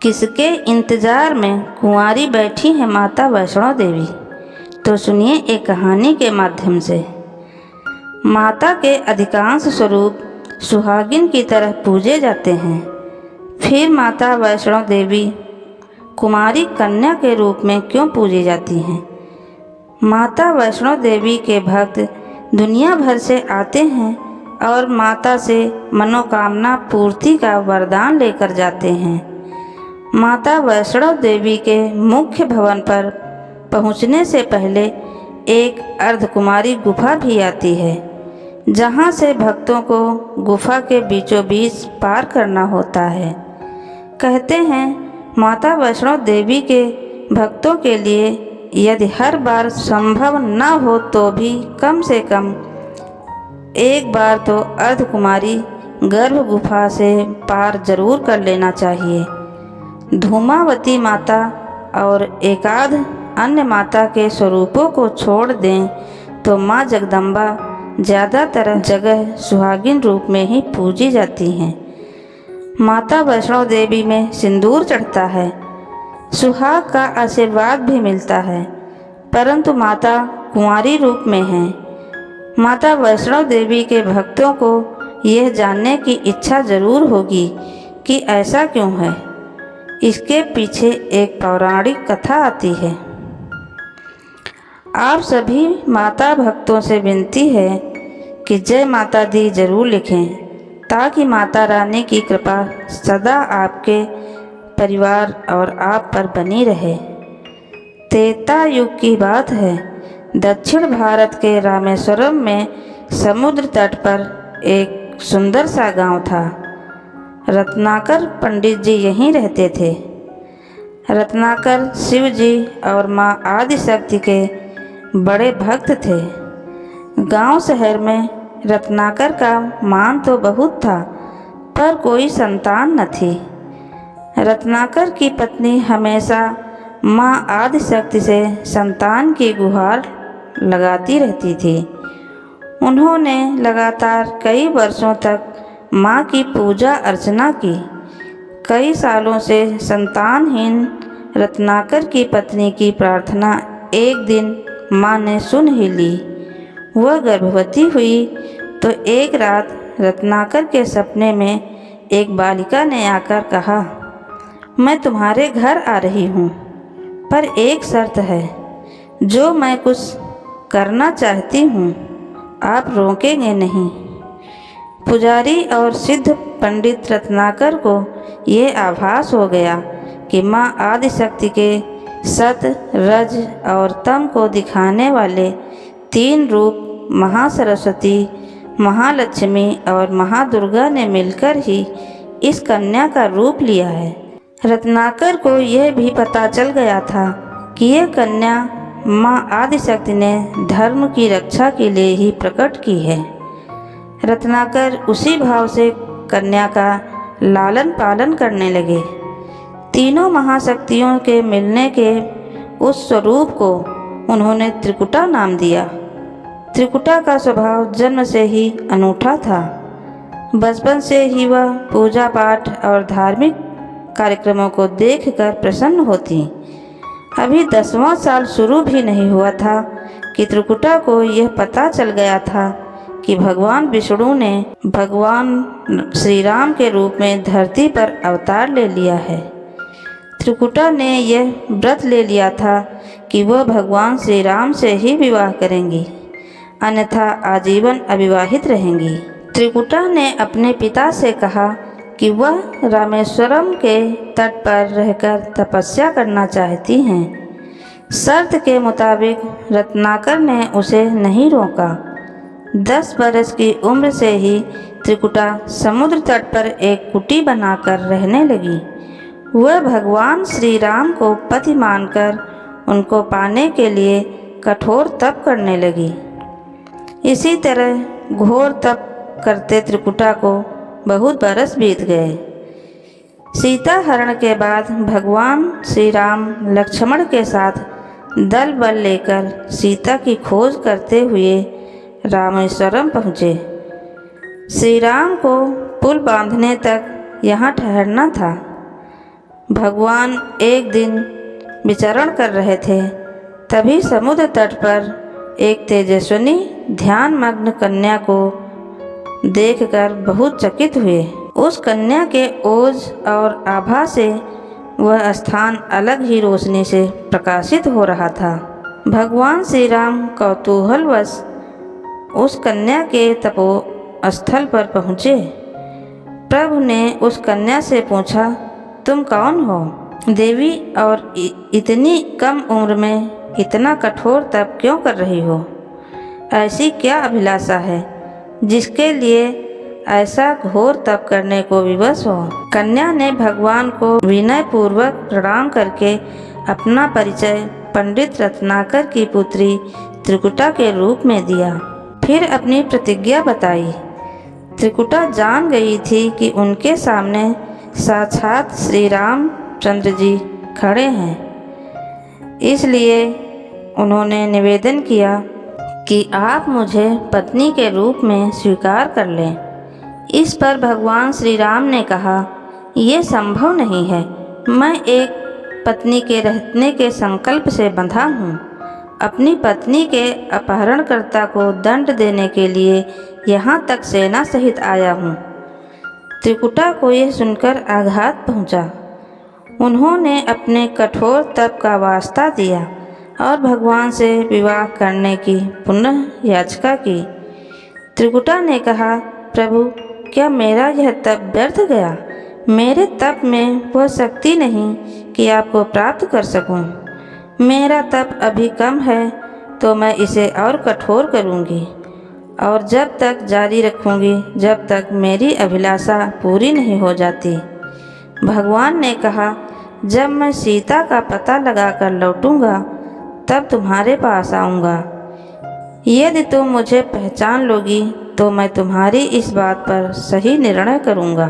किसके इंतज़ार में कुंवारी बैठी है माता वैष्णो देवी। तो सुनिए एक कहानी के माध्यम से। माता के अधिकांश स्वरूप सुहागिन की तरह पूजे जाते हैं। फिर माता वैष्णो देवी कुमारी कन्या के रूप में क्यों पूजी जाती हैं? माता वैष्णो देवी के भक्त दुनिया भर से आते हैं और माता से मनोकामना पूर्ति का वरदान लेकर जाते हैं। माता वैष्णो देवी के मुख्य भवन पर पहुंचने से पहले एक अर्धकुमारी गुफा भी आती है, जहां से भक्तों को गुफा के बीचों बीच पार करना होता है। कहते हैं माता वैष्णो देवी के भक्तों के लिए यदि हर बार संभव न हो तो भी कम से कम एक बार तो अर्धकुमारी गर्भ गुफा से पार जरूर कर लेना चाहिए। धूमावती माता और एकाध अन्य माता के स्वरूपों को छोड़ दें तो माँ जगदम्बा ज़्यादातर जगह सुहागिन रूप में ही पूजी जाती हैं। माता वैष्णो देवी में सिंदूर चढ़ता है, सुहाग का आशीर्वाद भी मिलता है, परंतु माता कुंवारी रूप में है। माता वैष्णो देवी के भक्तों को यह जानने की इच्छा जरूर होगी कि ऐसा क्यों है। इसके पीछे एक पौराणिक कथा आती है। आप सभी माता भक्तों से विनती है कि जय माता दी जरूर लिखें, ताकि माता रानी की कृपा सदा आपके परिवार और आप पर बनी रहे। त्रेता युग की बात है। दक्षिण भारत के रामेश्वरम में समुद्र तट पर एक सुंदर सा गांव था। रत्नाकर पंडित जी यहीं रहते थे। रत्नाकर शिव जी और माँ आदिशक्ति के बड़े भक्त थे। गांव शहर में रत्नाकर का मान तो बहुत था, पर कोई संतान न थी। रत्नाकर की पत्नी हमेशा माँ आदिशक्ति से संतान की गुहार लगाती रहती थी। उन्होंने लगातार कई वर्षों तक माँ की पूजा अर्चना की। कई सालों से संतानहीन रत्नाकर की पत्नी की प्रार्थना एक दिन माँ ने सुन ही ली। वह गर्भवती हुई तो एक रात रत्नाकर के सपने में एक बालिका ने आकर कहा, मैं तुम्हारे घर आ रही हूँ, पर एक शर्त है। जो मैं कुछ करना चाहती हूँ आप रोकेंगे नहीं। पुजारी और सिद्ध पंडित रत्नाकर को ये आभास हो गया कि माँ आदिशक्ति के सत, रज और तम को दिखाने वाले तीन रूप महासरस्वती, महालक्ष्मी और महादुर्गा ने मिलकर ही इस कन्या का रूप लिया है। रत्नाकर को यह भी पता चल गया था कि यह कन्या माँ आदिशक्ति ने धर्म की रक्षा के लिए ही प्रकट की है। रत्नाकर उसी भाव से कन्या का लालन पालन करने लगे। तीनों महाशक्तियों के मिलने के उस स्वरूप को उन्होंने त्रिकुटा नाम दिया। त्रिकुटा का स्वभाव जन्म से ही अनूठा था। बचपन से ही वह पूजा पाठ और धार्मिक कार्यक्रमों को देखकर प्रसन्न होती। अभी 10वां साल शुरू भी नहीं हुआ था कि त्रिकुटा को यह पता चल गया था कि भगवान विष्णु ने भगवान श्री राम के रूप में धरती पर अवतार ले लिया है। त्रिकुटा ने यह व्रत ले लिया था कि वह भगवान श्री राम से ही विवाह करेंगी, अन्यथा आजीवन अविवाहित रहेंगी। त्रिकुटा ने अपने पिता से कहा कि वह रामेश्वरम के तट पर रहकर तपस्या करना चाहती हैं। शर्त के मुताबिक रत्नाकर ने उसे नहीं रोका। 10 बरस की उम्र से ही त्रिकुटा समुद्र तट पर एक कुटी बनाकर रहने लगी। वह भगवान श्री राम को पति मानकर उनको पाने के लिए कठोर तप करने लगी। इसी तरह घोर तप करते त्रिकुटा को बहुत बरस बीत गए। सीता हरण के बाद भगवान श्री राम लक्ष्मण के साथ दल बल लेकर सीता की खोज करते हुए रामेश्वरम पहुँचे। श्री राम को पुल बांधने तक यहाँ ठहरना था। भगवान एक दिन विचरण कर रहे थे, तभी समुद्र तट पर एक तेजस्विनी ध्यानमग्न कन्या को देखकर बहुत चकित हुए। उस कन्या के ओज और आभा से वह स्थान अलग ही रोशनी से प्रकाशित हो रहा था। भगवान श्री राम कौतूहलवश उस कन्या के तपोस्थल पर पहुँचे। प्रभु ने उस कन्या से पूछा, तुम कौन हो देवी, और इतनी कम उम्र में इतना कठोर तप क्यों कर रही हो? ऐसी क्या अभिलाषा है जिसके लिए ऐसा घोर तप करने को विवश हो? कन्या ने भगवान को विनयपूर्वक प्रणाम करके अपना परिचय पंडित रत्नाकर की पुत्री त्रिकुटा के रूप में दिया। फिर अपनी प्रतिज्ञा बताई। त्रिकुटा जान गई थी कि उनके सामने साक्षात श्री रामचंद्र जी खड़े हैं, इसलिए उन्होंने निवेदन किया कि आप मुझे पत्नी के रूप में स्वीकार कर लें। इस पर भगवान श्री राम ने कहा, ये संभव नहीं है। मैं एक पत्नी के रहने के संकल्प से बंधा हूँ। अपनी पत्नी के अपहरणकर्ता को दंड देने के लिए यहाँ तक सेना सहित आया हूँ। त्रिकुटा को यह सुनकर आघात पहुँचा। उन्होंने अपने कठोर तप का वास्ता दिया और भगवान से विवाह करने की पुनः याचना की। त्रिकुटा ने कहा, प्रभु, क्या मेरा यह तप व्यर्थ गया? मेरे तप में वह शक्ति नहीं कि आपको प्राप्त कर सकूं। मेरा तप अभी कम है तो मैं इसे और कठोर करूंगी और जब तक जारी रखूंगी जब तक मेरी अभिलाषा पूरी नहीं हो जाती। भगवान ने कहा, जब मैं सीता का पता लगाकर लौटूंगा तब तुम्हारे पास आऊँगा। यदि तुम मुझे पहचान लोगी तो मैं तुम्हारी इस बात पर सही निर्णय करूँगा।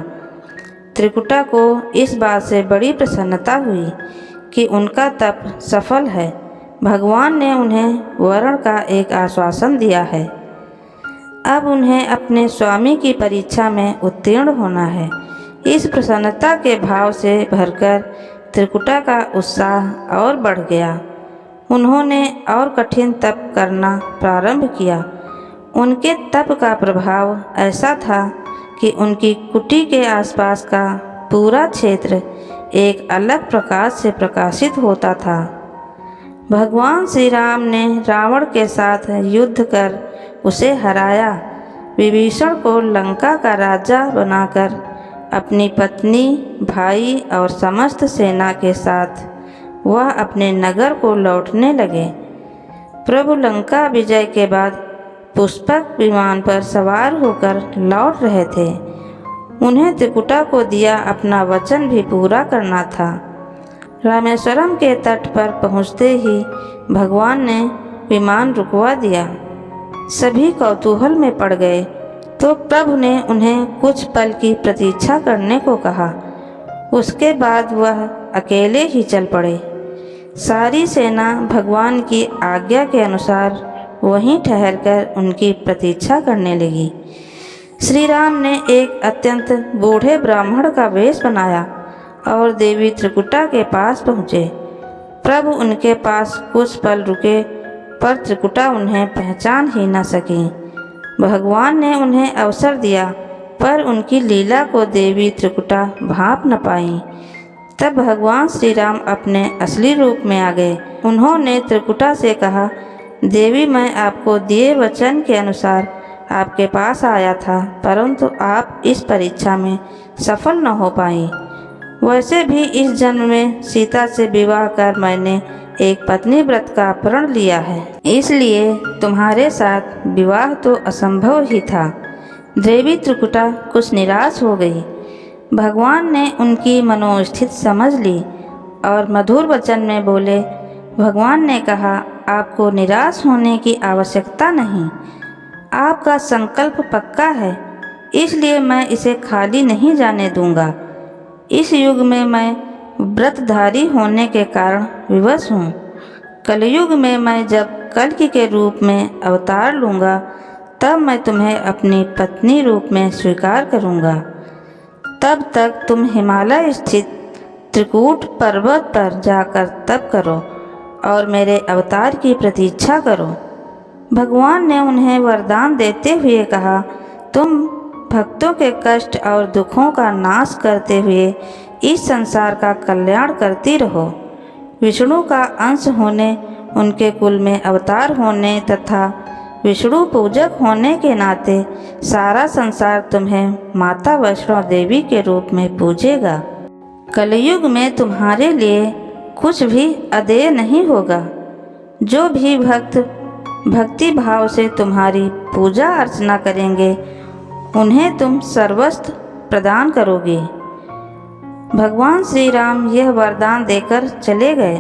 त्रिकुटा को इस बात से बड़ी प्रसन्नता हुई कि उनका तप सफल है। भगवान ने उन्हें वरण का एक आश्वासन दिया है। अब उन्हें अपने स्वामी की परीक्षा में उत्तीर्ण होना है। इस प्रसन्नता के भाव से भरकर त्रिकुटा का उत्साह और बढ़ गया। उन्होंने और कठिन तप करना प्रारंभ किया। उनके तप का प्रभाव ऐसा था कि उनकी कुटी के आसपास का पूरा क्षेत्र एक अलग प्रकाश से प्रकाशित होता था। भगवान श्री राम ने रावण के साथ युद्ध कर उसे हराया। विभीषण को लंका का राजा बनाकर अपनी पत्नी, भाई और समस्त सेना के साथ वह अपने नगर को लौटने लगे। प्रभु लंका विजय के बाद पुष्पक विमान पर सवार होकर लौट रहे थे। उन्हें त्रिकुटा को दिया अपना वचन भी पूरा करना था। रामेश्वरम के तट पर पहुँचते ही भगवान ने विमान रुकवा दिया। सभी कौतूहल में पड़ गए तो प्रभु ने उन्हें कुछ पल की प्रतीक्षा करने को कहा। उसके बाद वह अकेले ही चल पड़े। सारी सेना भगवान की आज्ञा के अनुसार वहीं ठहरकर उनकी प्रतीक्षा करने लगी। श्री राम ने एक अत्यंत बूढ़े ब्राह्मण का वेश बनाया और देवी त्रिकुटा के पास पहुँचे। प्रभु उनके पास कुछ पल रुके पर त्रिकुटा उन्हें पहचान ही न सकी। भगवान ने उन्हें अवसर दिया पर उनकी लीला को देवी त्रिकुटा भांप न पाई। तब भगवान श्री राम अपने असली रूप में आ गए। उन्होंने त्रिकुटा से कहा, देवी, मैं आपको दिए वचन के अनुसार आपके पास आया था, परंतु आप इस परीक्षा में सफल न हो पाई। वैसे भी इस जन्म में सीता से विवाह कर मैंने एक पत्नी व्रत का प्रण लिया है, इसलिए तुम्हारे साथ विवाह तो असंभव ही था। देवी त्रिकुटा कुछ निराश हो गई। भगवान ने उनकी मनोस्थिति समझ ली और मधुर वचन में बोले। भगवान ने कहा, आपको निराश होने की आवश्यकता नहीं। आपका संकल्प पक्का है, इसलिए मैं इसे खाली नहीं जाने दूंगा। इस युग में मैं व्रतधारी होने के कारण विवश हूँ। कलयुग में मैं जब कल्कि के रूप में अवतार लूँगा तब मैं तुम्हें अपनी पत्नी रूप में स्वीकार करूँगा। तब तक तुम हिमालय स्थित त्रिकूट पर्वत पर जाकर तप करो और मेरे अवतार की प्रतीक्षा करो। भगवान ने उन्हें वरदान देते हुए कहा, तुम भक्तों के कष्ट और दुखों का नाश करते हुए इस संसार का कल्याण करती रहो। विष्णु का अंश होने, उनके कुल में अवतार होने तथा विष्णु पूजक होने के नाते सारा संसार तुम्हें माता वैष्णो देवी के रूप में पूजेगा। कलयुग में तुम्हारे लिए कुछ भी अदेय नहीं होगा। जो भी भक्त भक्ति भाव से तुम्हारी पूजा अर्चना करेंगे उन्हें तुम सर्वस्व प्रदान करोगे। भगवान श्री राम यह वरदान देकर चले गए।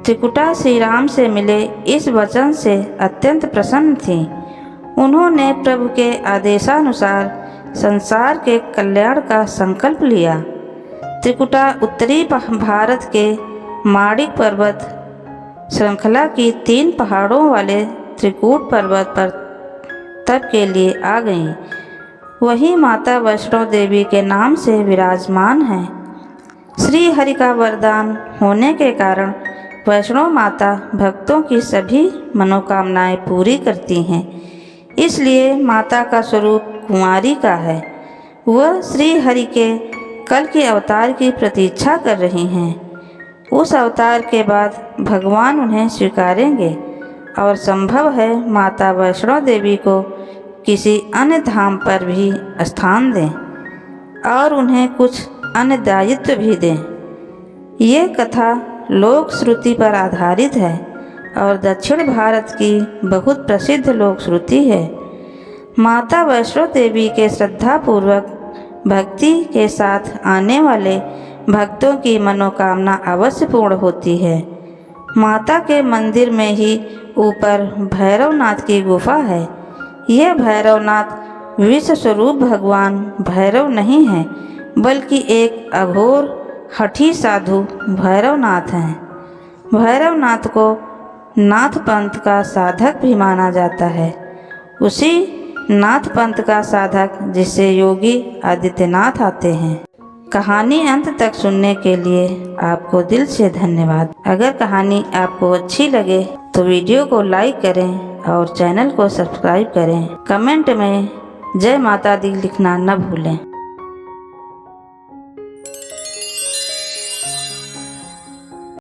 त्रिकुटा श्री राम से मिले इस वचन से अत्यंत प्रसन्न थी। उन्होंने प्रभु के आदेशानुसार संसार के कल्याण का संकल्प लिया। त्रिकुटा उत्तरी भारत के माणिक पर्वत श्रृंखला की 3 पहाड़ों वाले त्रिकूट पर्वत पर तप के लिए आ गईं। वही माता वैष्णो देवी के नाम से विराजमान हैं। श्री हरि का वरदान होने के कारण वैष्णो माता भक्तों की सभी मनोकामनाएं पूरी करती हैं। इसलिए माता का स्वरूप कुंवारी का है। वह श्री हरि के कल के अवतार की प्रतीक्षा कर रही हैं। उस अवतार के बाद भगवान उन्हें स्वीकारेंगे और संभव है माता वैष्णो देवी को किसी अन्य धाम पर भी स्थान दें और उन्हें कुछ अन्य दायित्व भी दें। ये कथा लोक श्रुति पर आधारित है और दक्षिण भारत की बहुत प्रसिद्ध लोक श्रुति है। माता वैष्णो देवी के श्रद्धापूर्वक भक्ति के साथ आने वाले भक्तों की मनोकामना अवश्य पूर्ण होती है। माता के मंदिर में ही ऊपर भैरवनाथ की गुफा है। यह भैरवनाथ विश्व स्वरूप भगवान भैरव नहीं है, बल्कि एक अघोर हठी साधु भैरवनाथ हैं। भैरवनाथ को नाथ पंथ का साधक भी माना जाता है। उसी नाथ पंथ का साधक जिससे योगी आदित्यनाथ आते हैं। कहानी अंत तक सुनने के लिए आपको दिल से धन्यवाद। अगर कहानी आपको अच्छी लगे तो वीडियो को लाइक करें और चैनल को सब्सक्राइब करें। कमेंट में जय माता दी लिखना न भूलें।